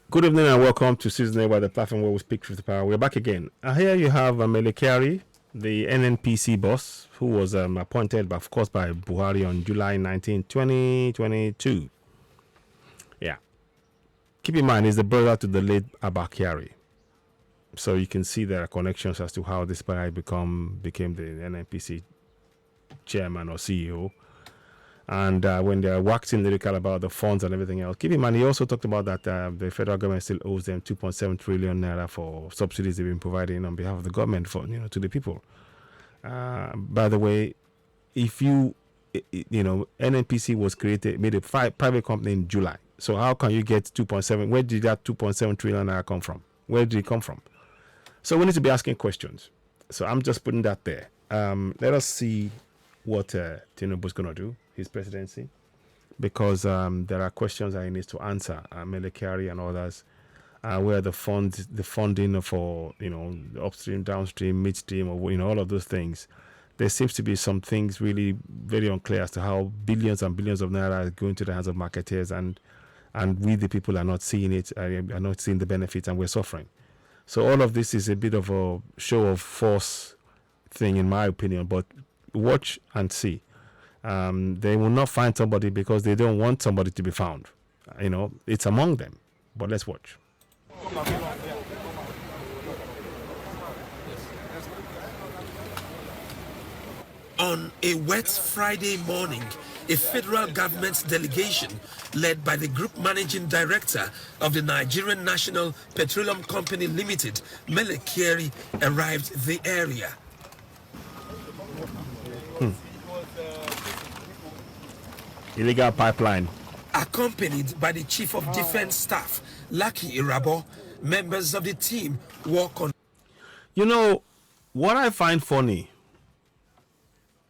Good evening and welcome to Season by the platform where we speak truth to power. We're back again. Here you have Melekari, the Nnpc boss, who was appointed, of course, by Buhari on July 19, 2022. Yeah. Keep in mind, he's the brother to the late Abba Kyari. So you can see there are connections as to how this guy became the Nnpc chairman or CEO. And when they're waxing lyrical about the funds and everything else, keep in mind, he also talked about that the federal government still owes them 2.7 trillion naira for subsidies they've been providing on behalf of the government for to the people. By the way, if Nnpc was made a private company in July. So how can you get 2.7? Where did that 2.7 trillion naira come from? Where did it come from? So we need to be asking questions. So I'm just putting that there. Let us see what TINUBU is going to do, his presidency, because there are questions that he needs to answer, Melekari and others, where the funding for the upstream, downstream, midstream, or all of those things. There seems to be some things really very unclear as to how billions and billions of naira are going to the hands of marketeers, and we the people are not seeing it, are not seeing the benefits, and we're suffering. So all of this is a bit of a show of force thing, in my opinion. But watch and see. They will not find somebody because they don't want somebody to be found. It's among them. But let's watch. On a wet Friday morning, a federal government delegation led by the group managing director of the Nigerian National Petroleum Company Limited, Melekari, arrived the area. Illegal pipeline. Accompanied by the Chief of Defense Staff, Lucky Irabo, members of the team walk on. What I find funny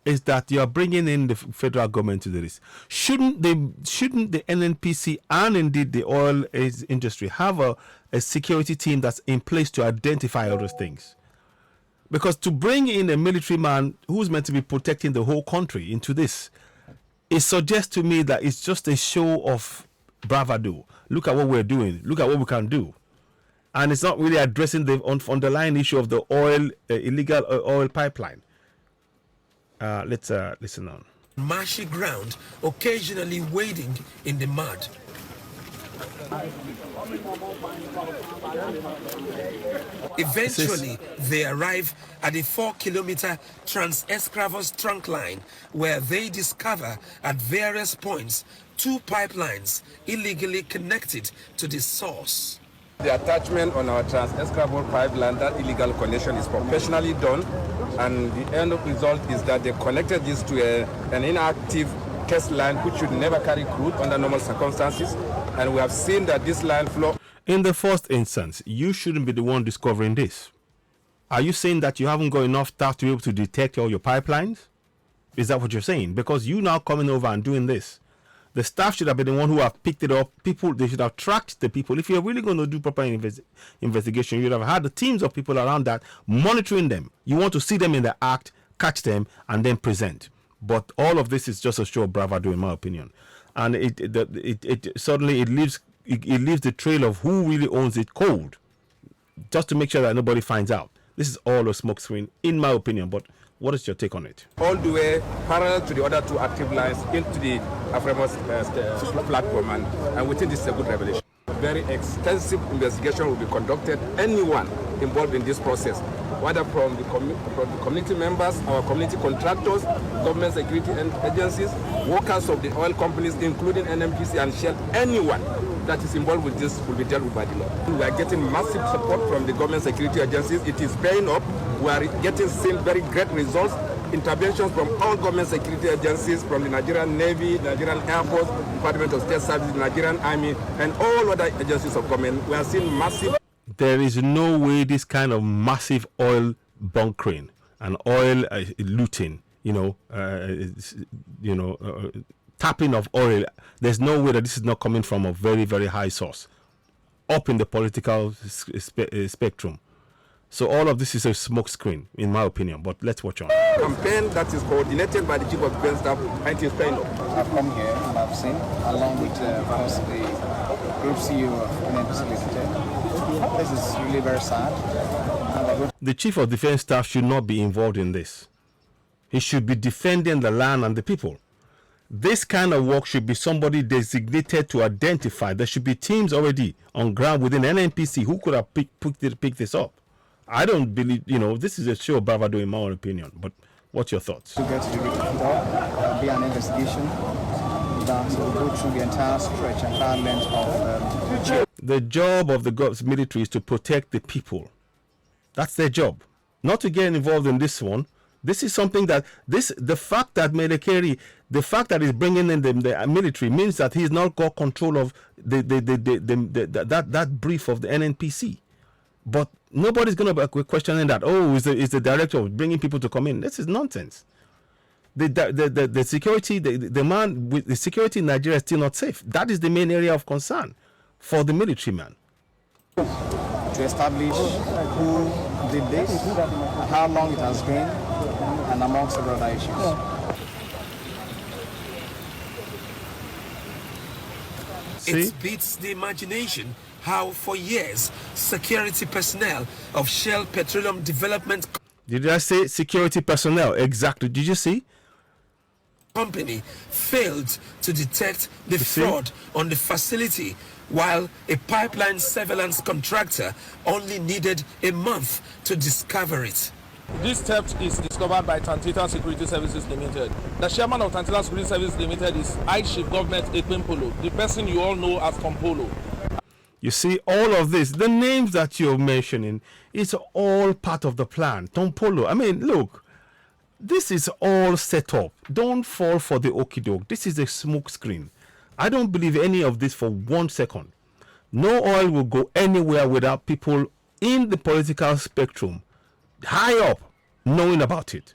is that you are bringing in the federal government to do this. Shouldn't the Nnpc and indeed the oil industry have a security team that's in place to identify all those things? Because to bring in a military man who's meant to be protecting the whole country into this, it suggests to me that it's just a show of bravado. Look at what we're doing. Look at what we can do. And it's not really addressing the underlying issue of the illegal oil pipeline. Let's listen on. Marshy ground, occasionally wading in the mud. Eventually, they arrive at the 4-kilometer Trans-Escravos trunk line, where they discover at various points 2 pipelines illegally connected to the source. The attachment on our Trans-Escravos pipeline, that illegal connection is professionally done, and the end result is that they connected this to an inactive test line which should never carry crude under normal circumstances, and we have seen that this line flow. In the first instance, you shouldn't be the one discovering this. Are you saying that you haven't got enough staff to be able to detect all your pipelines? Is that what you're saying? Because you now coming over and doing this. The staff should have been the one who have picked it up. People, they should have tracked the people. If you're really going to do proper investigation, you'd have had the teams of people around that monitoring them. You want to see them in the act, catch them, and then present. But all of this is just a show of bravado, in my opinion. And it suddenly leaves the trail of who really owns it cold, just to make sure that nobody finds out. This is all a smokescreen, in my opinion. But what is your take on it? All the way parallel to the other 2 active lines into the Afremos platform, and we think this is a good revelation. Very extensive investigation will be conducted. Anyone involved in this process, whether from the community members, our community contractors, government security agencies, workers of the oil companies, including Nnpc and Shell, anyone that is involved with this will be dealt with by the law. We are getting massive support from the government security agencies. It is paying up. We are getting very great results. Interventions from all government security agencies, from the Nigerian Navy, Nigerian Air Force, Department of State Services, Nigerian Army, and all other agencies of government. We are seeing massive. There is no way this kind of massive oil bunkering and oil looting, tapping of oil. There's no way that this is not coming from a very, very high source up in the political spectrum. So all of this is a smokescreen, in my opinion. But let's watch on. Campaign that is coordinated by the Chief of Defense Staff, and it is paying off. I've come here and I've seen, along with the Group CEO of Nnpc Limited. This is really very sad. The Chief of Defense Staff should not be involved in this. He should be defending the land and the people. This kind of work should be somebody designated to identify. There should be teams already on ground within Nnpc who could have picked this up. I don't believe, this is a show of bravado in my own opinion. But what's your thoughts? To get to the there'll be an investigation that will go through the entire stretch and entire length of the job of the military is to protect the people. That's their job. Not to get involved in this one. This is something that the fact that Melekeri, the fact that he's bringing in the military means that he's not got control of that brief of the Nnpc. But nobody's going to be questioning that. Oh, is the director bringing people to come in? This is nonsense. The security, the security in Nigeria is still not safe. That is the main area of concern for the military man. To establish who did this, how long it has been, and amongst other issues. It beats the imagination how for years security personnel of Shell Petroleum Development Did I say security personnel? Exactly. Did you see? Company failed to detect the fraud on the facility, while a pipeline surveillance contractor only needed a month to discover it. This theft is discovered by Tantita Security Services Limited. The chairman of Tantita Security Services Limited is High Chief Government Ekpempolo, the person you all know as Pompolo. You see, all of this, the names that you're mentioning, it's all part of the plan. Tompolo, I mean, look, this is all set up. Don't fall for the okie doke. This is a smoke screen. I don't believe any of this for 1 second. No oil will go anywhere without people in the political spectrum high up knowing about it,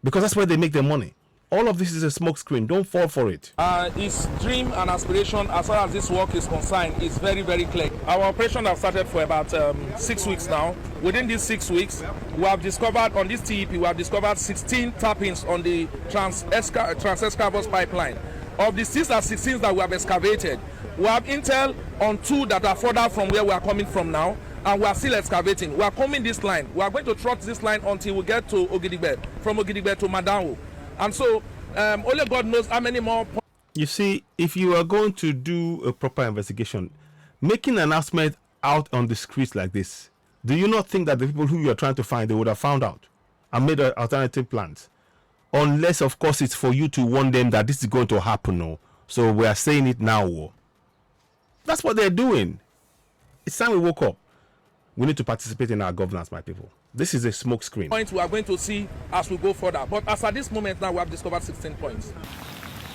because that's where they make their money. All of this is a smoke screen. Don't fall for it. His dream and aspiration as far as this work is concerned is very, very clear. Our operation has started for about 6 weeks now. Within these 6 weeks, we have discovered on this TEP, we have discovered 16 tap-ins on the Trans-Escravos pipeline. Of the 16 that we have excavated, we have intel on 2 that are further from where we are coming from now, and we are still excavating. We are coming this line. We are going to trot this line until we get to Ogidigbe, from Ogidigbe to Madanwo. And so, only God knows how many more. You see, if you are going to do a proper investigation, making an announcement out on the streets like this, do you not think that the people who you are trying to find, they would have found out and made alternative plans? Unless, of course, it's for you to warn them that this is going to happen. No. So we are saying it now. Oh. That's what they're doing. It's time we woke up. We need to participate in our governance, my people. This is a smoke screen. Points we are going to see as we go further. But as at this moment now, we have discovered 16 points.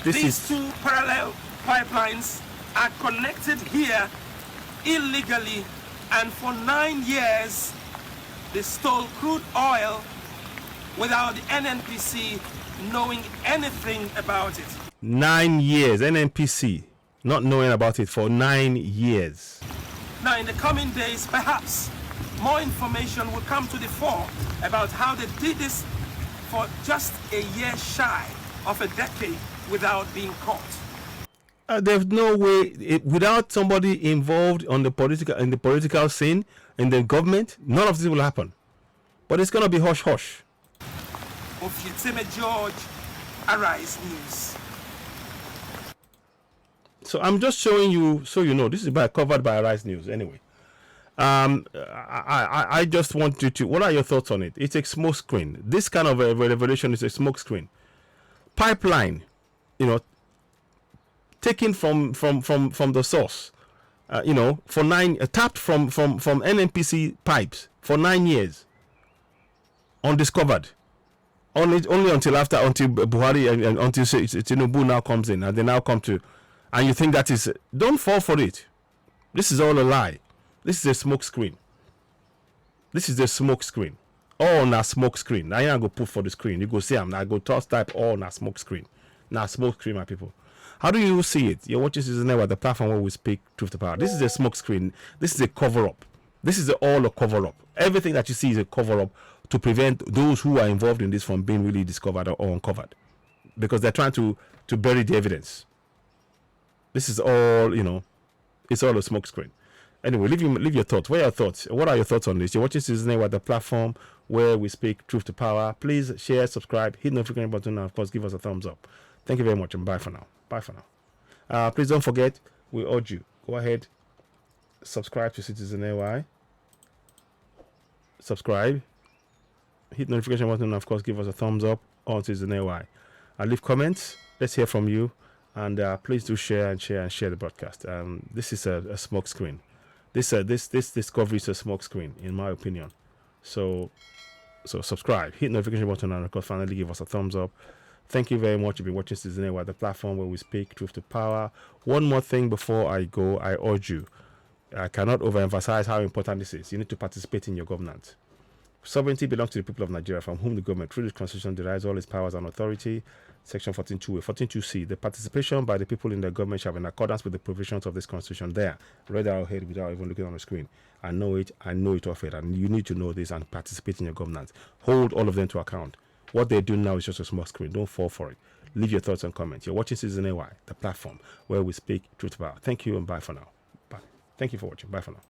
These 2 parallel pipelines are connected here illegally, and for 9 years they stole crude oil without the Nnpc knowing anything about it. 9 years, Nnpc not knowing about it for 9 years. Now, in the coming days, perhaps more information will come to the fore about how they did this for just a year shy of a decade without being caught. There's no way, without somebody involved in the political scene, in the government, none of this will happen. But it's going to be hush-hush. Ofieteme George, Arise News. So I'm just showing you, so you know, this is covered by Arise News anyway. I just want you to, what are your thoughts on it? It's a smoke screen. This kind of a revelation is a smoke screen. Pipeline, taken from the source, for tapped from Nnpc pipes for 9 years, undiscovered. Only until Buhari and until TINUBU now comes in, and they now come to, and you think that is, don't fall for it. This is all a lie. This is a smoke screen. This is a smoke screen. All na smoke screen. Now you go put for the screen. You go see them. Now go toss type all na smoke screen. Now smoke screen, my people. How do you see it? You're watching Season Network, the platform where we speak truth to power. This is a smoke screen. This is a cover up. This is all a cover up. Everything that you see is a cover up to prevent those who are involved in this from being really discovered or uncovered, because they're trying to bury the evidence. This is all, It's all a smoke screen. Anyway, leave your thoughts. What are your thoughts? What are your thoughts on this? You're watching Citizen A, the platform where we speak truth to power. Please share, subscribe, hit the notification button, and of course, give us a thumbs up. Thank you very much, and bye for now. Bye for now. Please don't forget, we urge you, go ahead, subscribe to Citizen AY. Subscribe, hit the notification button, and of course, give us a thumbs up on Citizen AY. Leave comments. Let's hear from you. And please do share the broadcast. This is a smoke screen. This discovery is a smoke screen, in my opinion. So subscribe, hit the notification button, and of course, finally give us a thumbs up. Thank you very much. You've been watching Citizen AY, the platform where we speak truth to power. One more thing before I go, I urge you. I cannot overemphasize how important this is. You need to participate in your governance. Sovereignty belongs to the people of Nigeria, from whom the government, through the Constitution, derives all its powers and authority. Section 14.2a, 14.2c. The participation by the people in the government shall be in accordance with the provisions of this Constitution. There, read out here without even looking on the screen. I know it of it, and you need to know this and participate in your governance. Hold all of them to account. What they're doing now is just a small screen. Don't fall for it. Leave your thoughts and comments. You're watching Citizen AY, the platform where we speak truth to power. Thank you and bye for now. Bye. Thank you for watching. Bye for now.